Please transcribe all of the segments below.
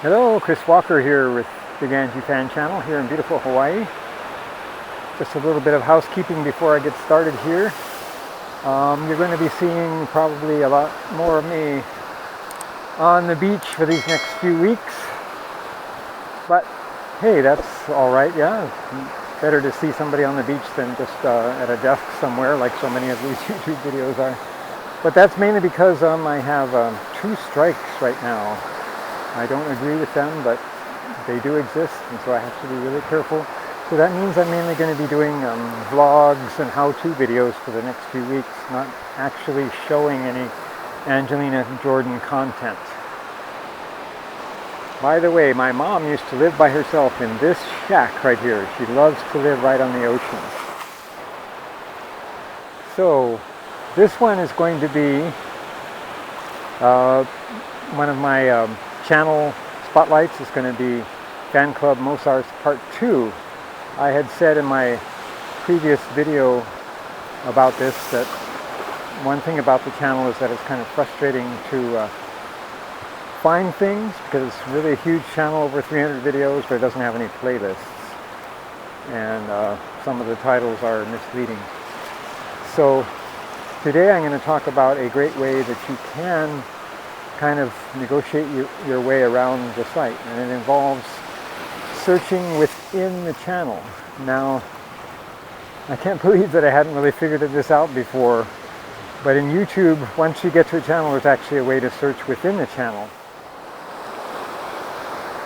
Hello, Chris Walker here with Big Angie Fan Channel here in beautiful Hawaii. Just a little bit of housekeeping before I get started here. You're going to be seeing probably a lot more of me on the beach for these next few weeks. But hey, that's alright, yeah. Better to see somebody on the beach than just at a desk somewhere like so many of these YouTube videos are. But that's mainly because I have 2 strikes right now. I don't agree with them, but they do exist, and so I have to be really careful. So that means I'm mainly going to be doing vlogs and how-to videos for the next few weeks, not actually showing any Angelina Jordan content. By the way, my mom used to live by herself in this shack right here. She loves to live right on the ocean. So this one is going to be one of my channel spotlights. Is going to be Fanclub Mosarz Part 2. I had said in my previous video about this that one thing about the channel is that it's kind of frustrating to find things because it's really a huge channel, over 300 videos, but it doesn't have any playlists, and some of the titles are misleading. So today I'm going to talk about a great way that you can kind of negotiate your way around the site, and it involves searching within the channel. Now, I can't believe that I hadn't really figured this out before, but in YouTube, once you get to a channel, there's actually a way to search within the channel.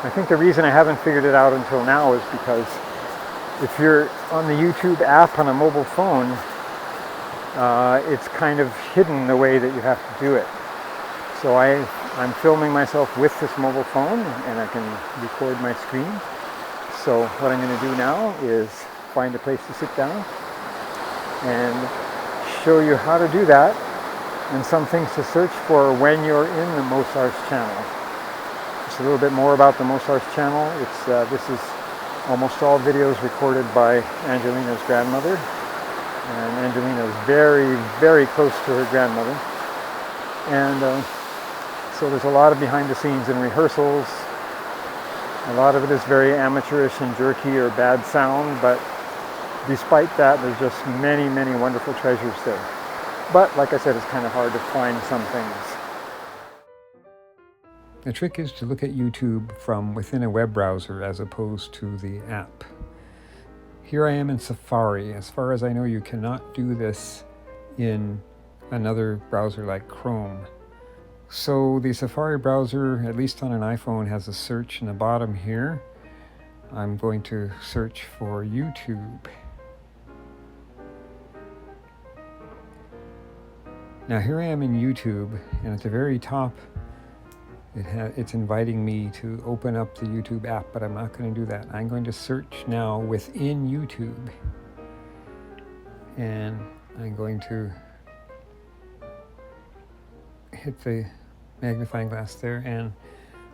I think the reason I haven't figured it out until now is because if you're on the YouTube app on a mobile phone, it's kind of hidden the way that you have to do it. So I'm filming myself with this mobile phone, and I can record my screen. So what I'm going to do now is find a place to sit down and show you how to do that, and some things to search for when you're in the Mosarz channel. Just a little bit more about the Mosarz channel. This is almost all videos recorded by Angelina's grandmother, and Angelina is very, very close to her grandmother. And so there's a lot of behind the scenes and rehearsals. A lot of it is very amateurish and jerky or bad sound, but despite that, there's just many, many wonderful treasures there. But like I said, it's kind of hard to find some things. The trick is to look at YouTube from within a web browser as opposed to the app. Here I am in Safari. As far as I know, you cannot do this in another browser like Chrome. So the Safari browser, at least on an iPhone, has a search in the bottom here. I'm going to search for YouTube. Now here I am in YouTube, and at the very top it's inviting me to open up the YouTube app, but I'm not going to do that. I'm going to search now within YouTube, and I'm going to hit the magnifying glass there, and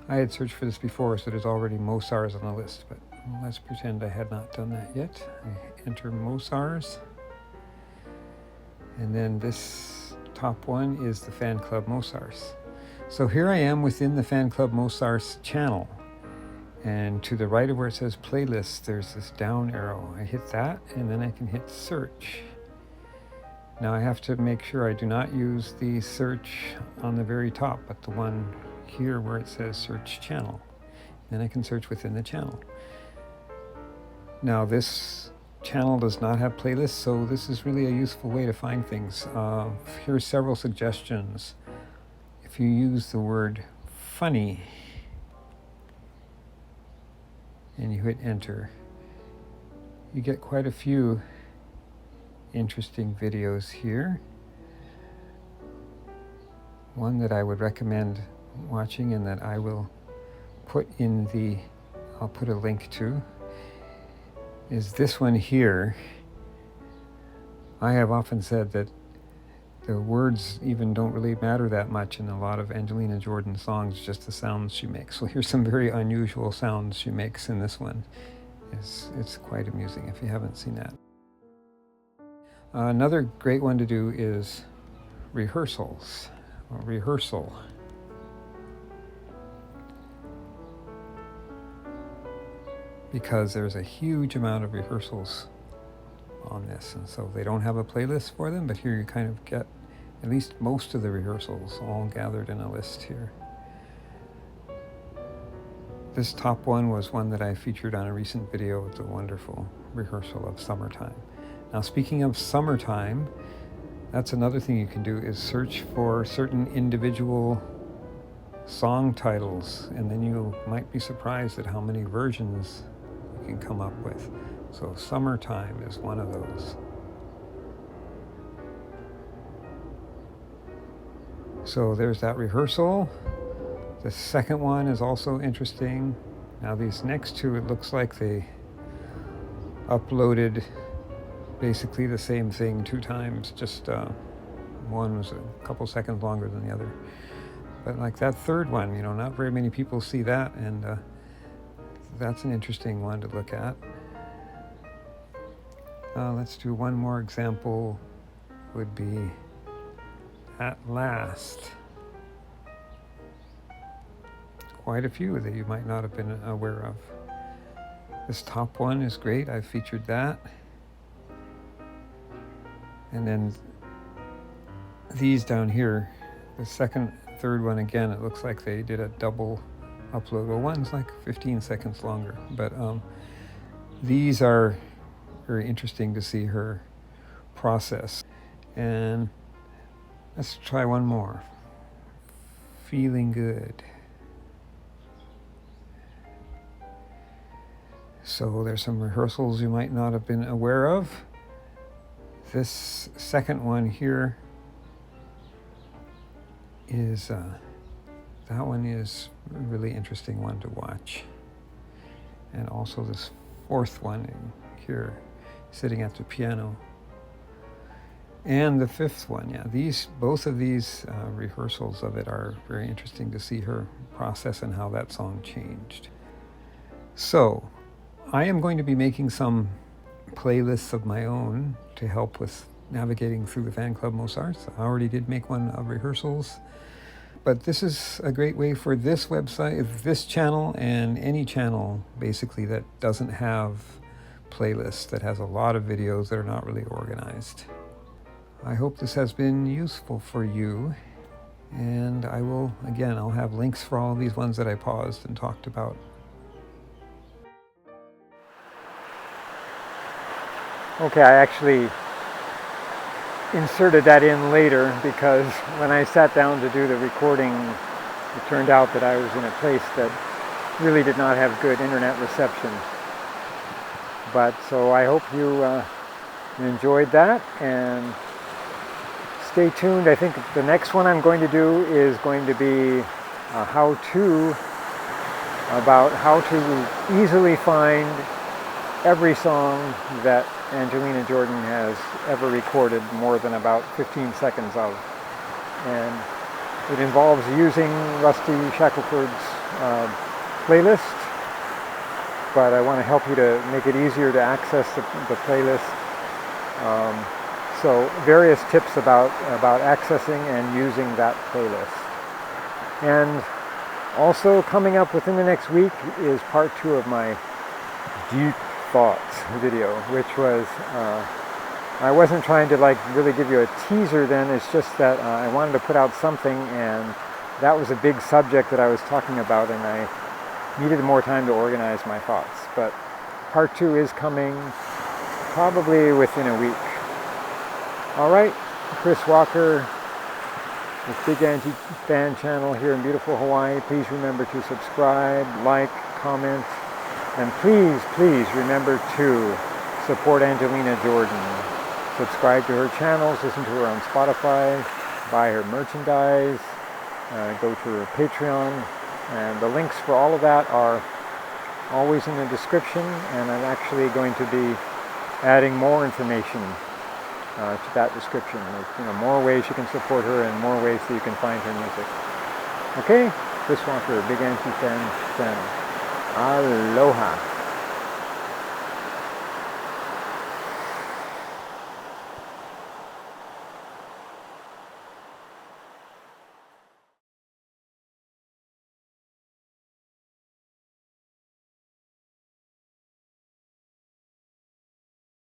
I had searched for this before, so there's already Mosarz on the list, but let's pretend I had not done that yet. I enter Mosarz, and then this top one is the Fanclub Mosarz. So here I am within the Fanclub Mosarz channel, and to the right of where it says playlists, there's this down arrow. I hit that, and then I can hit search. Now I have to make sure I do not use the search on the very top, but the one here where it says search channel. Then I can search within the channel. Now this channel does not have playlists, so this is really a useful way to find things. Here's several suggestions. If you use the word funny and you hit enter, you get quite a few interesting videos here. One that I would recommend watching, and that I will put in I'll put a link to, is this one here. I have often said that the words even don't really matter that much in a lot of Angelina Jordan songs, just the sounds she makes. So here's some very unusual sounds she makes in this one. It's quite amusing if you haven't seen that. Another great one to do is rehearsals, or rehearsal. because there's a huge amount of rehearsals on this, and so they don't have a playlist for them, but here you kind of get at least most of the rehearsals all gathered in a list here. This top one was one that I featured on a recent video. It's a wonderful rehearsal of Summertime. Now, speaking of Summertime, that's another thing you can do, is search for certain individual song titles, and then you might be surprised at how many versions you can come up with. So Summertime is one of those. So there's that rehearsal. The second one is also interesting. Now these next two, it looks like they uploaded basically the same thing 2 times, just one was a couple seconds longer than the other. But like that third one, not very many people see that, and that's an interesting one to look at. Let's do one more example, would be At Last. Quite a few that you might not have been aware of. This top one is great, I've featured that. And then these down here, the second, third one, again, it looks like they did a double upload. Well, one's like 15 seconds longer, but these are very interesting to see her process. And let's try one more. Feeling Good. So there's some rehearsals you might not have been aware of. This second one here is, that one is a really interesting one to watch. And also this fourth one here, sitting at the piano. And the fifth one, yeah, both of these rehearsals of it are very interesting to see her process and how that song changed. So I am going to be making some playlists of my own to help with navigating through the Fanclub Mosarz. I already did make one of rehearsals, but this is a great way for this website, this channel, and any channel basically that doesn't have playlists, that has a lot of videos that are not really organized. I hope this has been useful for you, and I'll have links for all of these ones that I paused and talked about. Okay, I actually inserted that in later because when I sat down to do the recording, it turned out that I was in a place that really did not have good internet reception. But so I hope you enjoyed that, and stay tuned. I think the next one I'm going to do is going to be a how-to about how to easily find every song that Angelina Jordan has ever recorded more than about 15 seconds of. And it involves using Rusty Shackelford's playlist, but I want to help you to make it easier to access the playlist. So various tips about accessing and using that playlist. And also coming up within the next week is part 2 of my Deep Thoughts video, which was, I wasn't trying to really give you a teaser then, it's just that I wanted to put out something, and that was a big subject that I was talking about, and I needed more time to organize my thoughts. But part 2 is coming probably within a week. Alright, Chris Walker with Big Anti-Fan Channel here in beautiful Hawaii. Please remember to subscribe, like, comment, and please, please remember to support Angelina Jordan. Subscribe to her channels, listen to her on Spotify, buy her merchandise, go to her Patreon, and the links for all of that are always in the description, and I'm actually going to be adding more information to that description. There's, more ways you can support her and more ways that you can find her music. Okay, Chris Walker, Big Anti-Fan Channel. Aloha.